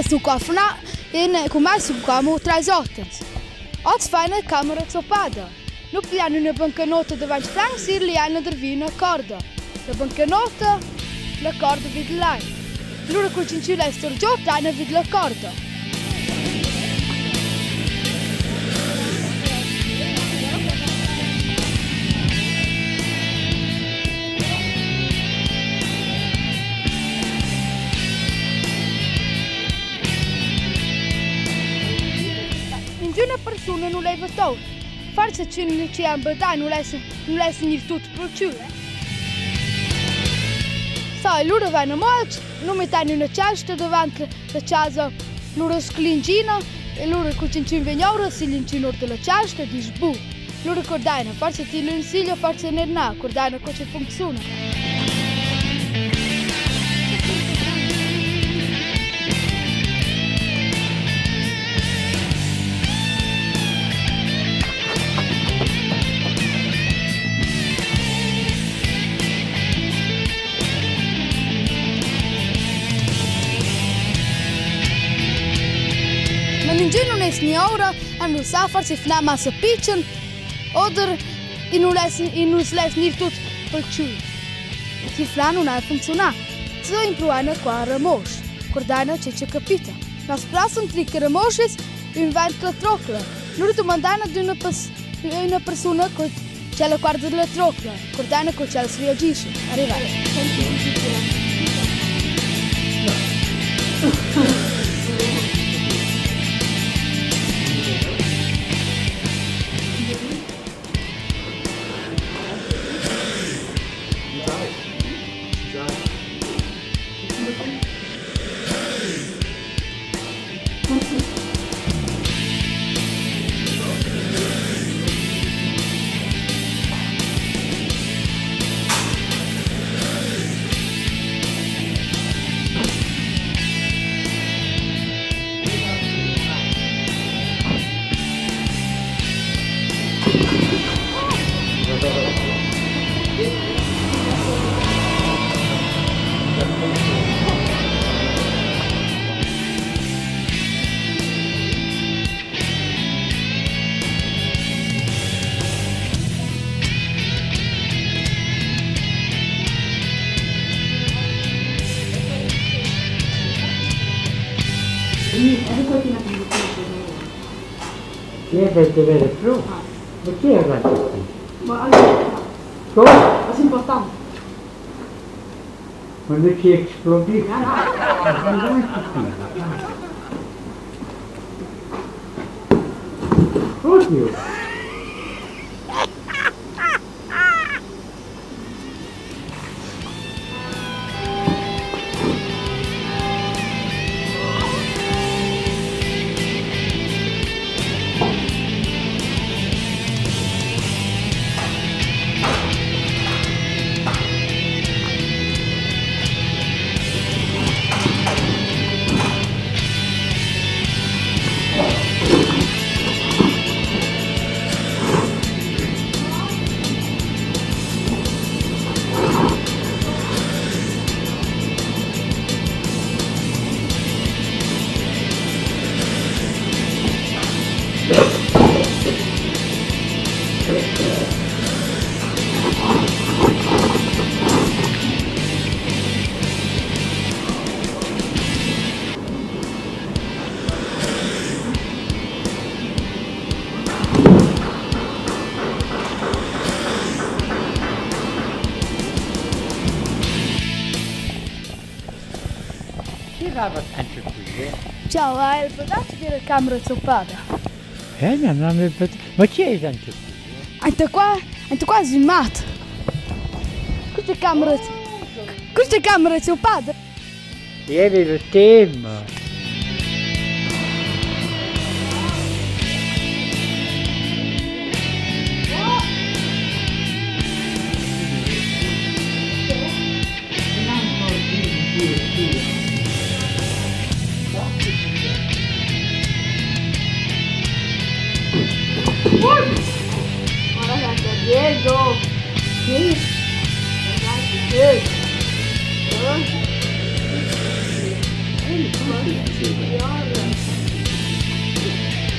su cofna e come su camo 3 ottens. Oggi fai una camera zoppada. Non pigliano una banconota davanti a Frank, si li hanno dervina corda. La banconota, la corda vede lei. Allora col cincino è storgiato, hanno vede la corda. Una persona non leva tutto. Forse ci ha battuto, non leva finire tutto per ciò. Sai, loro vanno molto, non mettono una cesta davanti alla casa, loro sclingino e loro con il cincino vengono, si l'incino della cesta e dice buh. Loro ricordano, forse ti lo insiglio, forse non è, ricordano come funziona. Non è signora, non sa, forse fa massa piccolo, o non si leva finire tutto per ciò. Si fa non ha funzionato. Se improvano qua a Ramos, guardano c'è capito. La sprasano trick Ramos in vento la troccola. Loro domandano di una persona che c'è la guardia della troccola, guardano che c'è si reagisce. Arrivare. Deve avere più. Ma chi è questo? Ma allora, Come? è importante. Quando ci esplodi? Oddio! Ciao, hai potuto dire la camera zoppata? Ma chi è tanto qui? Anche qua è svilmato. Questa è camera zoppata. Ieri lo tema. Diego! Sì! Diego!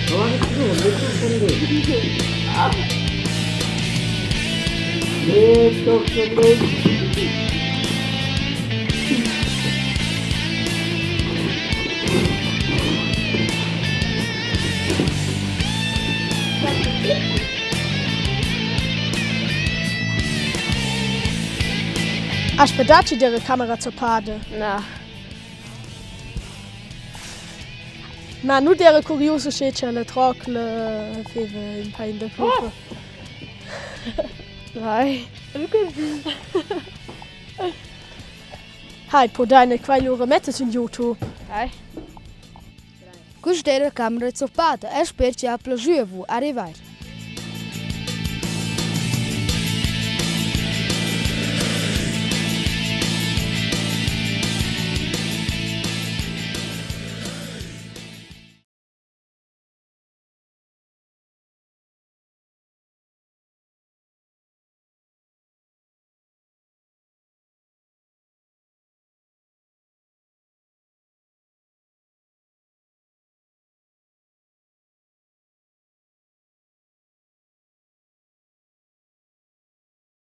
Guarda tu, metto con lei. Aspettarci delle camera zoppate. No. Ma nu dere curioso c'è le trocle feve in pain de puppe. Nein. Hai, po deine quagliore mette su YouTube. Nein. Questa era a camera zoppata e spero che a piaciuto arrivare.